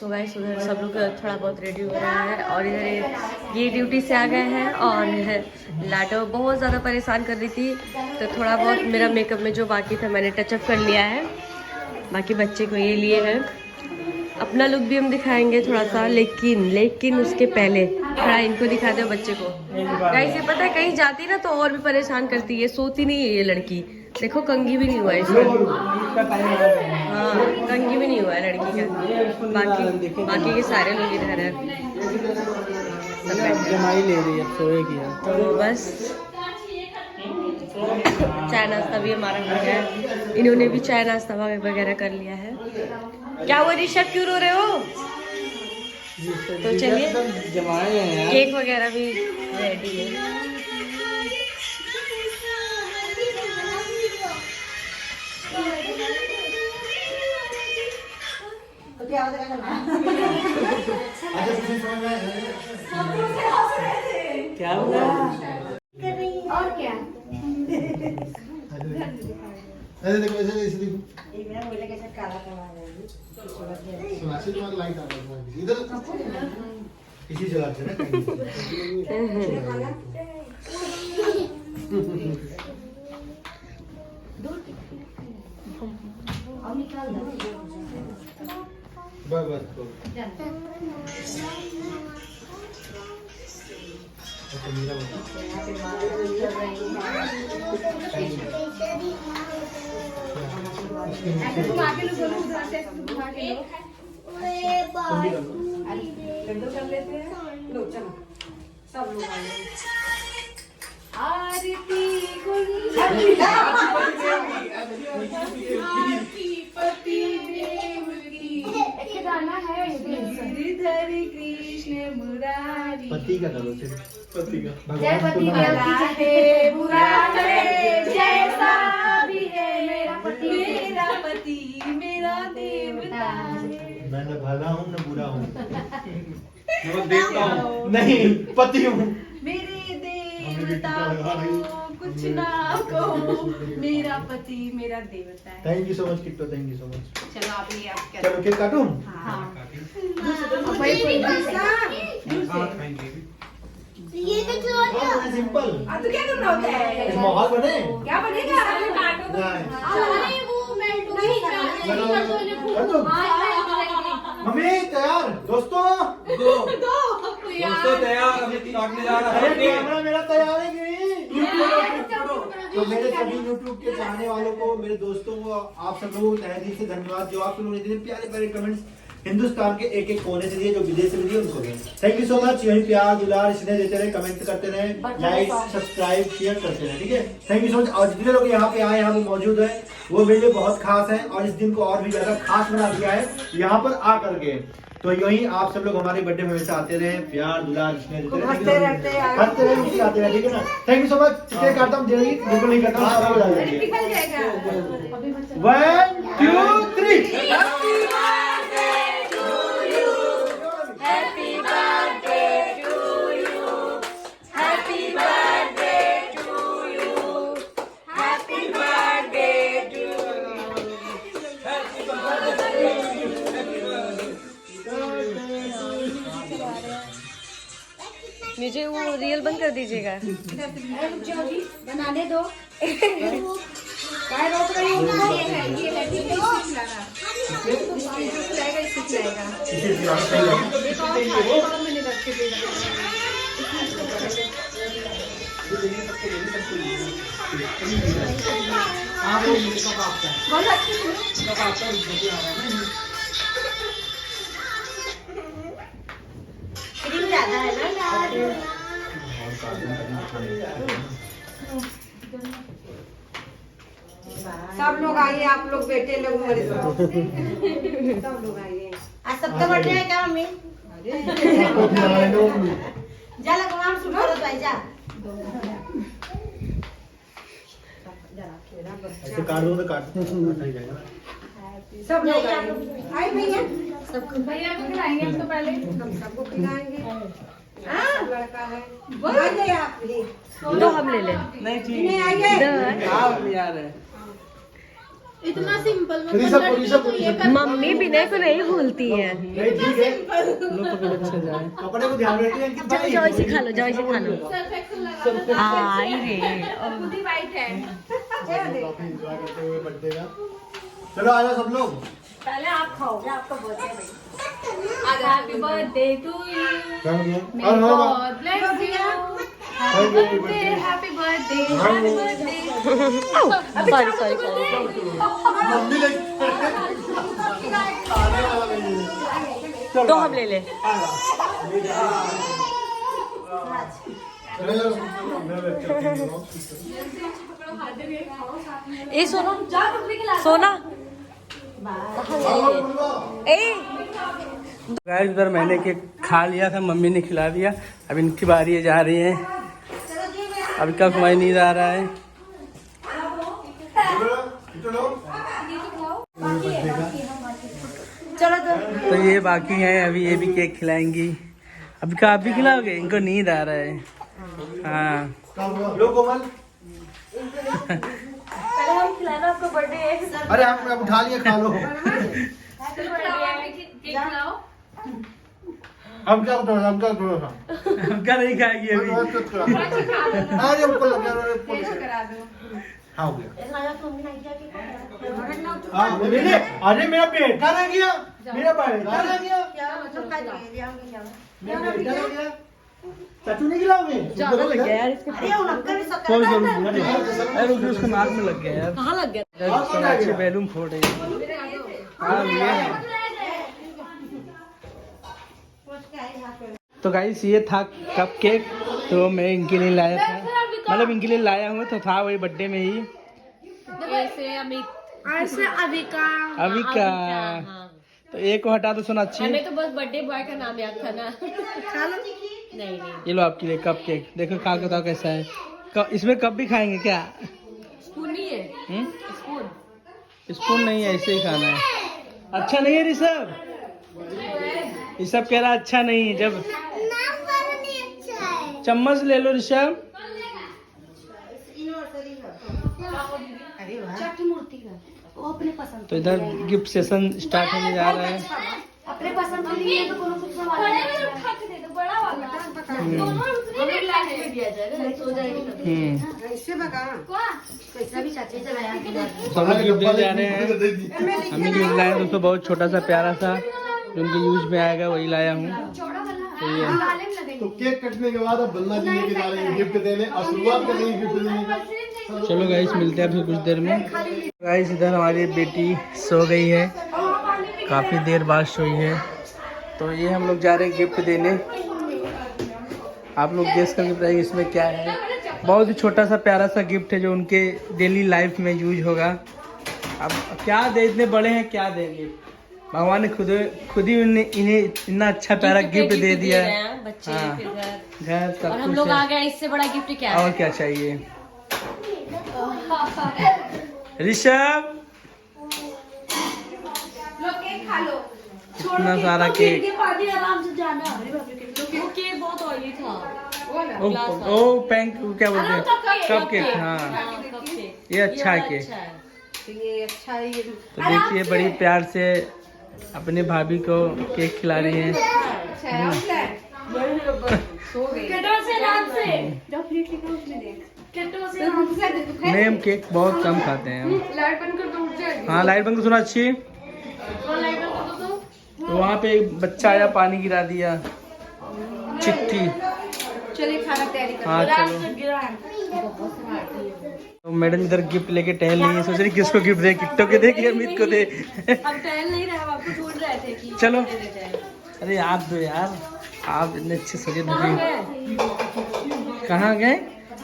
So guys उधर सब लोग थोड़ा बहुत रेडी हो रहा है और इधर ये ड्यूटी से आ गए हैं और लाडो बहुत ज़्यादा परेशान कर रही थी, तो थोड़ा बहुत मेरा मेकअप में जो बाकी था मैंने टचअप कर लिया है। बाकी बच्चे को ये लिए हैं, अपना लुक भी हम दिखाएंगे थोड़ा सा, लेकिन उसके पहले थोड़ा इनको दिखा दो बच्चे को। गाइस ये पता है कहीं जाती ना तो और भी परेशान करती है, सोती नहीं है ये लड़की। देखो कंघी भी नहीं हुआ इसका, हाँ कंघी भी नहीं हुआ है लड़की का। बाकी के सारे लोग इधर है, जमाई ले रही है, सोएगी तो बस चाय नाश्ता भी हमारा हो गया है, इन्होंने भी चाय नाश्ता वगैरह कर लिया है। क्या हुआ ऋषभ, क्यों रो रहे हो? तो चलिए जमाए हैं, केक वगैरह भी रेडी है। क्या हुआ? और क्या? ऐसे देखो, ऐसे देखो। एक मिनट बोले कैसे काला काला आ जाएगी। सुनासी तुम्हारा लाइट आ रहा है इधर इसी जगह से और निकाल दो। बस मेरा तुम आगे लो, उधर से तुम आगे लो। कर लेते हैं। लो चलो सब लोग आरती पति देव की गाना है। गिरिधर कृष्ण मुरारी, पति का करो सिर्फ, पति का जय पति है बुरा है जैसा भी है मेरा पति मेरा देवता है। मैं न भला हूँ न बुरा हूँ, मैं देवता हूँ नहीं पति हूँ। मेरे देवता को कुछ ना कहो, मेरा पति मेरा देवता है। Thank you so much किट्टो, thank you so much. चलो आप ये आप क्या? चलो केक काटूं? हाँ ये तो सिंपल। तो क्या करना होता है? इस माहौल बने क्या बनेगा? काटो नहीं। वो मेल्ट नहीं मम्मी तैयार, दोस्तों दोस्तों तैयार, अभी काटने जा रहा अरे है। कैमरा मेरा तैयार है कि नहीं? तो मेरे सभी YouTube के चाहने वालों को, मेरे दोस्तों को, आप सब लोगों को तहे दिल से धन्यवाद जो आप लोगों ने इतने प्यारे प्यारे कमेंट्स हिंदुस्तान के एक एक कोने से दिए, जो विदेश से भी दिए उनको भी थैंक यू सो मच। यही प्यार दुलार स्नेह देते रहे, कमेंट करते रहे, लाइक सब्सक्राइब शेयर करते रहे, ठीक है। Thank you so much. और जितने लोग यहाँ पे आए, यहाँ पे मौजूद है, वो मेरे लिए बहुत खास है और इस दिन को और भी ज्यादा खास बना दिया है यहाँ पर आकर के। तो यही आप सब लोग हमारे बर्थडे में हमेशा आते रहे, प्यार दुलार स्नेह देते रहे, हंसते रहे, मुस्कुराते रहे, ठीक है ना। Thank you so much. Cake काटता हूँ, बिल्कुल नहीं करता हूँ, सब हो जाएगा। 1 2 3 मुझे वो रियल बंद कर दीजिएगा। बनाने दो। काय रोक रही हो? ये है ठीक है, इसको खिलाना। इसको खिलाएगा, इसको खिलाएगा। मैंने रखे थे। बहुत क्रीम ज्यादा है ना? सब लोग आइए, आप लोग बेटे लोग मेरे साथ, सब लोग आइए। आज सबका बर्थडे है क्या मम्मी? जा लगवाम सुनो तो भाई जा। ऐसे काट दो तो काट नहीं जाएगा ना। सब लोग आए भैया, सबको भैया को खिलाएंगे हम तो पहले, हम सबको खिलाएंगे। हाँ लड़का है, आइए आप भी। दो हम ले ले। नहीं ठीक आइए। आप यार है। इतना सिंपल मम्मी विनय को नहीं भूलती है। नहीं ठीक है कपड़े को ध्यान रखिए कि जाओ जाओ इसे खा लो, जाओ इसे खा लो। आई रे वाइट है। काफी एंजॉय करते हुए बर्थडे का। चलो आ जाओ सब लोग। पहले आप खाओगे, आपका बर्थडे भाई। Happy birthday to you, God bless you. Happy birthday, happy birthday, happy birthday. Sorry sorry sorry. Mummy ले खाने वाला नहीं है। तो हम ले ले। ए सोना, सोना गाइस उधर मैंने केक खा लिया था, मम्मी ने खिला दिया। अब इनकी बारी है, जा रही है। अभी का हमारी नींद आ रहा है। तो ये बाकी है, अभी ये भी केक खिलाएंगी। अभी का आप भी खिलाओगे? इनको नींद आ रहा है। हाँ लो कोमल। पहले हम खिलाना आपका बर्थडे है। अरे आप उठा लिए, खा लो। हम क्या उठा, हम क्या उठा। उनका नहीं खाएगी अभी। अरे ऊपर लग गया। हाँ हो गया। अरे मेरा पेट का रह गया, मेरा पेट का रह गया। मेरा पेट का रह गया। चाचू नहीं खिलाओगे? ज्यादा लग गया यार इसके। कोई जरूरत नहीं। अरे रुक, उसके नाक में लग गया यार। कहाँ लग गया? अच्छे बैलून फोड़ रही है। हाँ ये तो गाइस ये था कप केक, तो मैं इनके लिए लाया था, मतलब इनके लिए लाया हूँ। तो था वही बर्थडे में ही। ऐसे अविका। अविका। तो एक को हटा दो सोनाक्षी। हमें तो बस बर्थडे बॉय का नाम याद था ना। खा लो। नहीं नहीं, ये लो आपके लिए कप केक। देखो खा के बताओ कैसा है। इसमें कप भी खाएंगे क्या? स्पून नहीं है। स्पून? स्पून नहीं है, ऐसे ही खाना है। अच्छा नहीं है ऋषभ? ऋषभ कह रहा अच्छा नहीं है। जब चम्मच ले लो ऋषभ। तो इधर गिफ्ट सेशन स्टार्ट होने जा रहा है। अपने पसंद का लिए तो कोनो कुछ सवाल नहीं। बड़ा वाला इससे बगा कैसा भी चाची चलाया। सब लोग गिफ्ट देने जा रहे हैं। हमें गिफ्ट लाए दोस्तों, बहुत छोटा सा प्यारा सा, जो उनके यूज में आएगा वही लाया हूँ। तो ये तो केक कटने के बाद अब बल्ला जी लेके जा रहे हैं गिफ्ट देने, और शुरुआत कर रही है गिफ्ट देने का। चलो गाइस मिलते हैं फिर कुछ देर में। गाइस इधर हमारी बेटी सो गई है, काफ़ी देर बाद सोई है। तो ये हम लोग जा रहे हैं गिफ्ट देने। आप लोग गेस करके बताइए इसमें क्या है। बहुत ही छोटा सा प्यारा सा गिफ्ट है, जो उनके डेली लाइफ में यूज होगा। अब क्या दे, इतने बड़े हैं क्या देंगे। भगवान ने खुद ही इन्हें इतना अच्छा प्यारा गिफ्ट दे दिया। बच्चे हाँ। फिर घर सब और हम कुछ लोग है। आ गए, इससे बड़ा गिफ्ट क्या है? और क्या चाहिए। ऋषभ खा लो। इतना सारा केक। आराम से जाना। वो केक बहुत ऑयली था। ओ पैंक क्या बोलते हैं, कप केक। हाँ ये अच्छा है केक। ये अच्छा है। ये तो देखिए बड़ी प्यार से अपने भाभी को केक खिला रही हैं। सो गई। नहीं हम केक बहुत कम खाते हैं हम। लाइट बंद कर दो, उठ जाएगी। हाँ लाइट बंद को सुना अच्छी। तो वहाँ पे एक बच्चा आया, पानी गिरा दिया। चिट्ठी। चलिए खाना तैयारी कर। हाँ चलो। तो मैडम इधर गिफ्ट लेके टहल रही है, सोच रही किसको गिफ्ट दे, किट्टो के दे कि अमित को दे। हम टहल नहीं रहे, हम आपको ढूंढ रहे थे कि चलो। दे देते हैं। अरे आप दो यार, आप इतने अच्छे सजे धजे। कहाँ गए?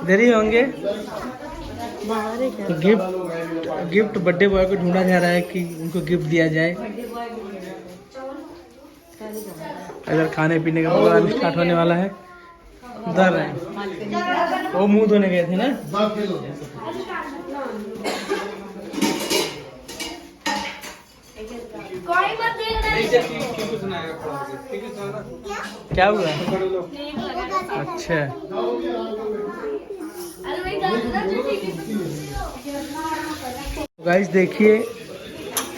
इधर ही होंगे। तो गिफ्ट बर्थडे बॉय को ढूंढा जा रहा है कि उनको गिफ्ट दिया जाए। इधर खाने पीने का प्रोग्राम स्टार्ट होने वाला है। उधर है वो मुंह धोने गए थे ना। क्या हुआ? अच्छा गाइस देखिए,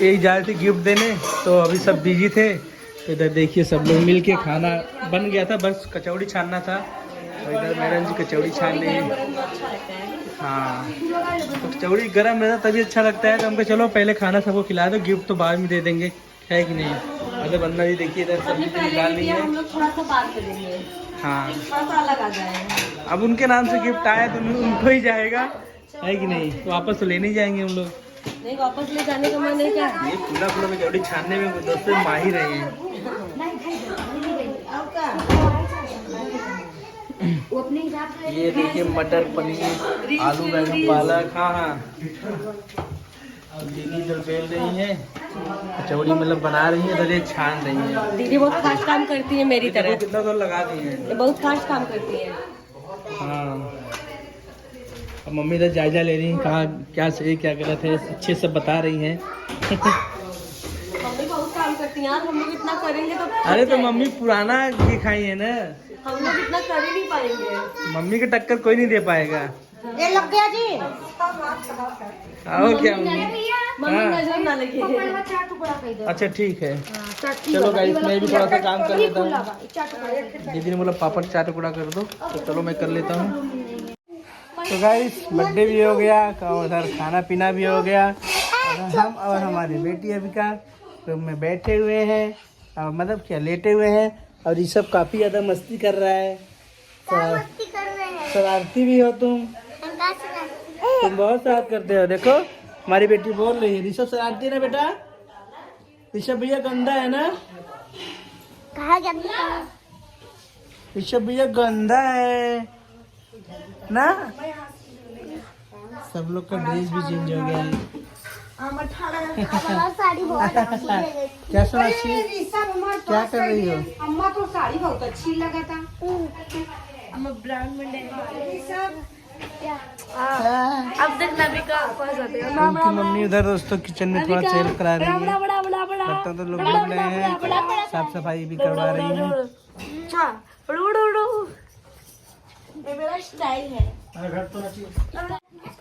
ये जा रहे थे गिफ्ट देने, तो अभी सब बिजी थे। तो इधर देखिए सब लोग मिल के खाना बन गया था, बस कचौड़ी छानना था। और इधर मैडम जी कचौड़ी छान रही है। हाँ, तो कचौड़ी गर्म रहता तभी अच्छा लगता है। तो हमको चलो पहले खाना सबको खिला दो, गिफ्ट तो बाद में दे देंगे, है कि नहीं। अरे बंदा जी देखिए इधर सब निकाल रही है। हम लोग थोड़ा सा बात करेंगे, हाँ, थोड़ा सा अलग आ जाएगा। अब उनके नाम से गिफ्ट आया तो उनको ही जाएगा, है कि नहीं। तो वापस तो लेने ही जाएंगे हम लोग। नहीं, वापस ले जाने का मन है क्या? ये पूरा कचौड़ी छानने में दोस्तों माहिर है ये। ये देखिए मटर पनीर आलू बैंगन पालक। हाँ हाँ, दीदी इधर बेल रही है कचौड़ी, मतलब बना रही है, इधर ये छान रही है। दीदी बहुत फास्ट काम करती है मेरी तरह, कितना तो लगा दी है, ये बहुत फास्ट काम करती है। हाँ। अब मम्मी इधर जायजा ले रही है, कहाँ क्या सही क्या गलत है, अच्छे से बता रही हैं। मम्मी बहुत काम करती है यार, हम लोग इतना करेंगे तो अरे तो मम्मी पुराना ये खाई है ना, हम लोग इतना कर ही नहीं पाएंगे। मम्मी की टक्कर कोई नहीं दे पाएगा। ये लग गया जी। आओ क्या मम्मी। मम्मी हाँ। नजर ना लगे। अच्छा ठीक है, चलो गाइस मैं भी थोड़ा सा काम कर लेता हूँ। दीदी ने बोला पापड़ 4 टुकड़ा कर दो, तो चलो मैं कर लेता हूँ। तो गाइस बर्थडे भी हो गया, उधर खाना पीना भी हो गया, और हम और हमारी बेटी अबिका रूम में बैठे हुए हैं, और मतलब क्या लेटे हुए हैं। और ये सब काफी ज्यादा मस्ती कर रहा है। शरारती भी हो तुम बहुत शरारत करते हो। देखो हमारी बेटी बोल रही है, ऋषभ शरारती है ना बेटा। ऋषभ भैया गंदा है ना, ऋषभ भैया गंदा है ना। सब लोग का ड्रेस भी चेंज हो गया है। क्या सोनाक्षी, क्या कर रही हो? अम्मा को साड़ी बहुत अच्छी लगा था। अब तक नबिका फंस जाते हैं। उनकी मम्मी उधर दोस्तों किचन में थोड़ा सेल करा रही है। लगता तो लोग मिल रहे हैं, साफ सफाई भी करवा रही है। ये मेरा स्टाइल है।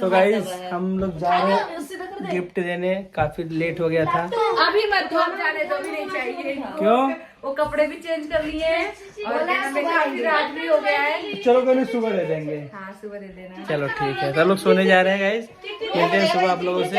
तो गाइस हम लोग जा रहे हैं गिफ्ट देने, काफी लेट हो गया था। अभी मत हम जाने दो, भी नहीं चाहिए। क्यों? वो कपड़े भी चेंज कर लिए हैं और काफी रात भी हो गया है। चलो कोई नहीं, सुबह दे देंगे। हाँ सुबह दे देना। चलो ठीक है, सब लोग सोने जा रहे हैं गाइस, मिलते हैं सुबह आप लोगों से।